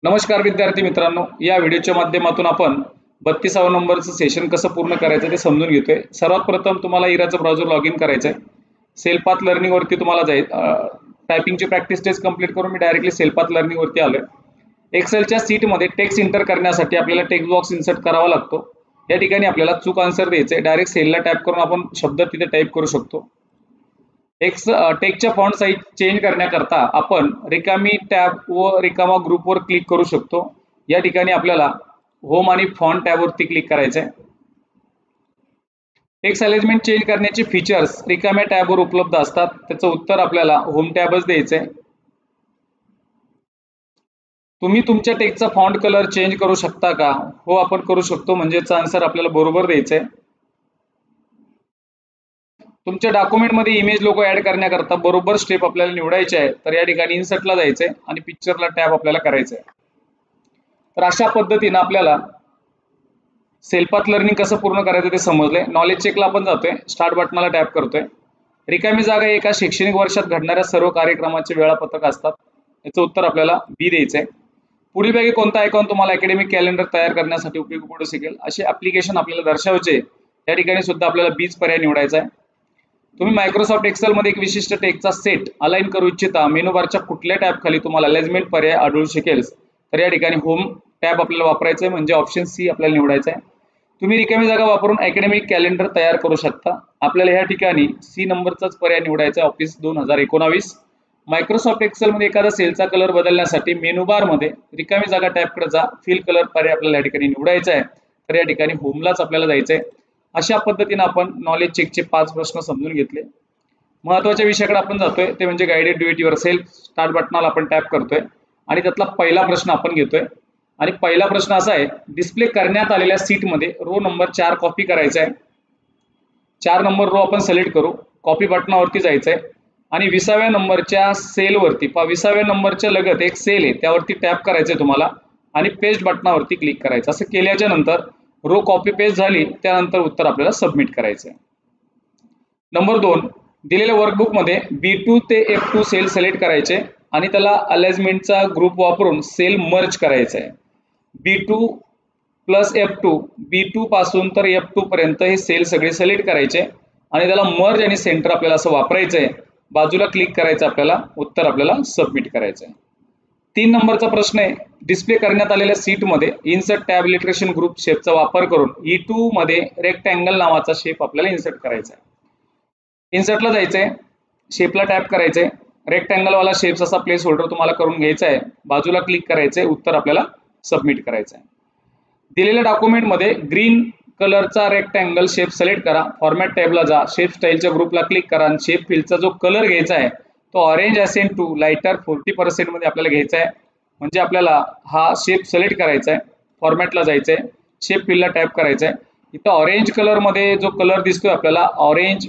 नमस्कार विद्यार्थी मित्रांनो, या व्हिडिओच्या माध्यमातून आपण 32वा नंबरचं सेशन कसं पूर्ण करायचं ते समजून घेतोय। सर्वात प्रथम तुम्हाला इराचं ब्राउझर लॉग इन करायचं आहे। सेलपाथ लर्निंग वरती तुम्हाला जाईल। टायपिंगची प्रॅक्टिस टेस्ट कंप्लीट करून मी डायरेक्टली सेलपाथ लर्निंग वरती आलोय। एक्सेलच्या शीट मध्ये टेक्स्ट इंटर करण्यासाठी आपल्याला टेक्स्ट बॉक्स इन्सर्ट करावा लागतो। या ठिकाणी आपल्याला चूक आन्सर द्यायचे आहे। डायरेक्ट सेलला टॅप करून आपण शब्द तिथे टाइप करू शकतो। टेक्स्टच्या फॉन्ट साइज चेंज करण्याकरता आपण रिकामी टॅब व रिकामा ग्रुप वर क्लिक करू शकतो। या ठिकाणी आपल्याला होम आणि फॉन्ट टॅब वरती क्लिक करायचे आहे। टेक्स्ट अरेंजमेंट चेंज करण्याचे फीचर्स रिकाम्या टॅब वर उपलब्ध असतात। त्याचं उत्तर आपल्याला होम टॅबच द्यायचे आहे। तुम्ही तुमच्या टेक्स्टचा फॉन्ट कलर चेंज करू शकता का? हो, आपण करू शकतो, म्हणजेच आन्सर आपल्याला बरोबर द्यायचे आहे। तुमच्या डॉक्युमेंट मध्ये इमेज लोगो ऍड करण्याकरता बरोबर स्टेप आपल्याला निवडायचे आहे। तर या ठिकाणी इन्सर्टला जायचे आणि पिक्चरला टॅब आपल्याला करायचे आहे। तर अशा पद्धतीने आपल्याला सेलपाथ लर्निंग कसं पूर्ण करायचं ते समजले। नॉलेज चेकला आपण जातोय, स्टार्ट बटनाला टॅप करतोय। रिकामी जागा एका शैक्षणिक वर्षात घडणाऱ्या सर्व कार्यक्रमांचे वेळापत्रक असतात। याचं उत्तर आपल्याला बी द्यायचं आहे। पुढील पैकी कोणता आयकॉन तुम्हाला अकॅडमिक कॅलेंडर तयार करण्यासाठी उपयोगी पडू शकेल? असे ऍप्लिकेशन आपल्याला दर्शवायचे, या ठिकाणी सुद्धा आपल्याला बीच पर्याय निवडायचा आहे। तुम्ही मायक्रोसॉफ्ट एक्सेल मध्ये एक विशिष्ट टेक्स्टचा सेट अलाइन करू इच्छिता, मेनू बारच्या कुठल्या टॅब खाली तुम्हाला अलाइनमेंट पर्याय आढळू शकेल? तर या ठिकाणी होम टॅब आपल्याला वापरायचं आहे, म्हणजे ऑप्शन सी आपल्याला निवडायचा आहे। तुम्ही रिकामी जागा वापरून अकॅडमिक कॅलेंडर तयार करू शकता। आपल्याला या ठिकाणी सी नंबरचाच पर्याय निवडायचा आहे, ऑफिस 2019। मायक्रोसॉफ्ट एक्सेल मध्ये एखादा सेलचा कलर बदलण्यासाठी मेनू बार मध्ये रिकामी जागा टॅब कडे जा, फिल कलर पर्याय आपल्याला या ठिकाणी निवडायचा आहे। तर या ठिकाणी होमलाच आपल्याला जायचं आहे। अशा पद्धतीने आपण नॉलेज चेकचे 5 प्रश्न समजून घेतले। महत्त्वाच्या विषयाकडे आपण जातोय, ते म्हणजे guided do it yourself. Start बटनाला आपण टॅप करतोय आणि त्यातला पहिला प्रश्न आपण घेतोय। आणि पहिला प्रश्न असा आहे, डिस्प्ले करण्यात आलेल्या सीट मध्ये रो नंबर 4 कॉपी करायचा आहे। 4 नंबर रो आपण सिलेक्ट करू, कॉपी बटनावरती जायचंय आणि 20व्या नंबरच्या सेल वरती 20व्या नंबरच्या लगत एक सेल आहे, त्यावरती टॅप करायचंय तुम्हाला आणि पेस्ट बटनावरती क्लिक करायचं। असं केल्याच्या नंतर रो कॉपी पेस्ट झाली, त्यानंतर उत्तर आपल्याला सबमिट करायचं आहे। नंबर 2, दिलेल्या वर्कबुक मध्ये B2 ते F2 सेल सिलेक्ट करायचे आणि त्याला अलाइनमेंटचा ग्रुप वापरून सेल मर्ज करायचा आहे। B2 प्लस F2, B2 पासून तर F2 पर्यंत हे सेल सगळे सिलेक्ट करायचे आणि त्याला मर्ज आणि सेंटर आपल्याला असं वापरायचं आहे। बाजूला क्लिक करायचं, आपल्याला उत्तर आपल्याला सबमिट करायचं आहे। 3 नंबरचा प्रश्न आहे, डिस्प्ले करण्यात आलेल्या सीट मध्ये इन्सर्ट टॅब इलिस्ट्रेशन ग्रुप शेपचा वापर करून E2 मध्ये रेक्टँगल नावाचा शेप आपल्याला इन्सर्ट करायचा आहे। इन्सर्टला जायचंय, शेपला टॅप करायचंय, रेक्टँगल वाला शेप्स असा प्लेस होल्डर तुम्हाला करून घ्यायचा आहे। बाजूला क्लिक करायचंय, उत्तर आपल्याला सबमिट करायचं आहे। दिलेल्या डॉक्युमेंट मध्ये ग्रीन कलरचा रेक्टँगल शेप सिलेक्ट करा, फॉर्मॅट टॅबला जा, शेप स्टाईलच्या ग्रुपला क्लिक करा आणि शेप फिलचा जो कलर घ्यायचा आहे तो ऑरेंज असेंट टू लाइटर 40% मध्ये आपल्याला घ्यायचा आहे। म्हणजे आपल्याला हा शेप सिलेक्ट करायचा आहे, फॉर्मॅटला जायचंय, शेप फिलला टॅप करायचा आहे। इथं ऑरेंज कलर मध्ये जो कलर दिसतोय आपल्याला ऑरेंज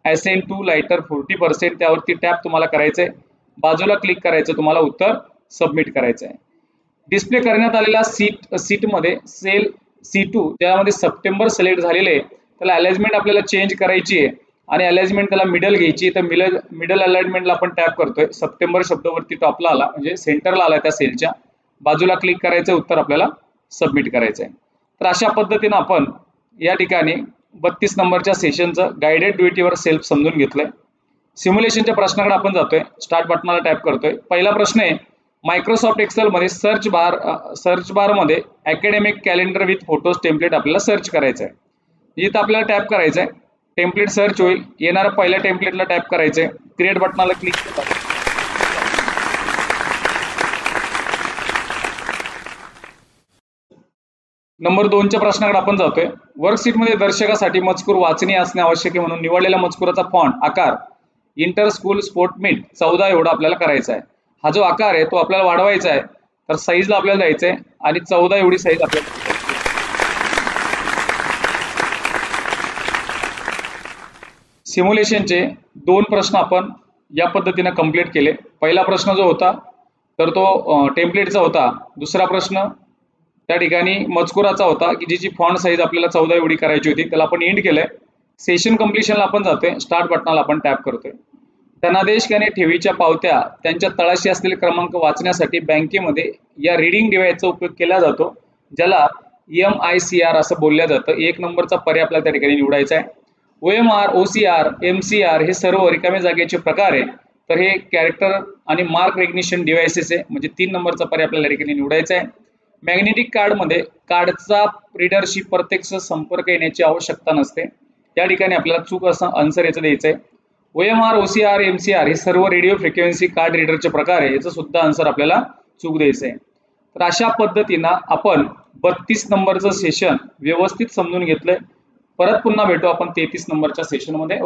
असेंट टू लाइटर 40%, त्यावरती टॅप तुम्हाला करायचंय, बाजूला क्लिक करायचं, तुम्हाला उत्तर सबमिट करायचं आहे। डिस्प्ले करण्यात आलेल्या सीट मध्ये सेल C2 ज्यामध्ये सप्टेंबर सिलेक्ट झालेले आहे, त्याला अलाइनमेंट आपल्याला चेंज करायची आहे आणि अलाइनमेंट त्याला मिडल घ्यायची। तर मिडल अलाइनमेंटला आपण टॅप करतोय, सप्टेंबर शब्दावरती टॉपला आला, म्हणजे सेंटरला आला त्या सेलच्या, बाजूला क्लिक करायचं, उत्तर आपल्याला सबमिट करायचं आहे। तर अशा पद्धतीने आपण या ठिकाणी 32 नंबरच्या सेशनचं गाइडेड डू इट युअरसेल्फ समजून घेतलंय। सिम्युलेशनच्या प्रश्नाकडे आपण जातोय, स्टार्ट बटनाला टॅप करतोय। पहिला प्रश्न आहे, मायक्रोसॉफ्ट एक्सेल मध्ये सर्च बार मध्ये academic calendar with photos template आपल्याला सर्च करायचं आहे। इथं आपल्याला टॅप करायचं आहे, टेम्पलेट सर्च होईल, येणाऱ्या पहिल्या टेम्पलेटला टॅप करायचंय, क्रिएट बटनाला क्लिक करा। नंबर 2च्या प्रश्नाकडे आपण जातोय। वर्कशीट मध्ये दर्शकासाठी मजकूर वाचनीय असणे आवश्यक आहे, म्हणून निवडलेल्या मजकुराचा फॉन्ट आकार इंटर स्कूल स्पोर्ट मीट 14 एवढा आपल्याला करायचा आहे। हा जो आकार आहे तो आपल्याला वाढवायचा आहे, तर साईजला आपल्याला जायचंय आणि 14 एवढी साईज आपल्याला। सिम्युलेशनचे 2 प्रश्न आपण या पद्धतीने कंप्लीट केले। पहिला प्रश्न जो होता तर तो टेम्पलेटचा होता, दुसरा प्रश्न त्या ठिकाणी मजकुराचा होता की जिची फॉन्ट साईज आपल्याला 14 एवढी करायची होती, त्याला आपण एंड केलंय। सेशन कंप्लीशनला आपण जातोय, स्टार्ट बटनाला आपण टॅप करतोय। धनादेश किंवा ठेवीच्या पावत्या त्यांच्या तळाशी असलेले क्रमांक वाचण्यासाठी बँकेमध्ये या रीडिंग डिव्हाइसचा उपयोग केला जातो, ज्याला MICR असं बोललं जातं. 1 नंबरचा पर्याय आपल्याला त्या ठिकाणी निवडायचा आहे. OMR, OCR, MCR हे सर्व रिकाम्या जागेचे प्रकार आहे. तर हे कॅरेक्टर आणि मार्क रेकग्निशन डिव्हाइसेस आहे, म्हणजे 3 नंबरचा पर्याय आपल्याला या ठिकाणी निवडायचा आहे. मॅग्नेटिक कार्डमध्ये कार्डचा रीडरशी प्रत्यक्ष संपर्क येण्याची आवश्यकता नसते. या ठिकाणी आपल्याला चूक असं आन्सर याचं द्यायचं आहे. OMR, OCR, MCR हे सर्व रेडिओ फ्रिक्वेन्सी कार्ड रीडरचे प्रकार आहे, याचं सुद्धा आन्सर आपल्याला चूक द्यायचं आहे. तर अशा पद्धतीनं आपण 32 नंबरचं सेशन व्यवस्थित समजून घेतलंय. परत पुन्हा भेटू आपण 33 नंबरच्या सेशनमध्ये.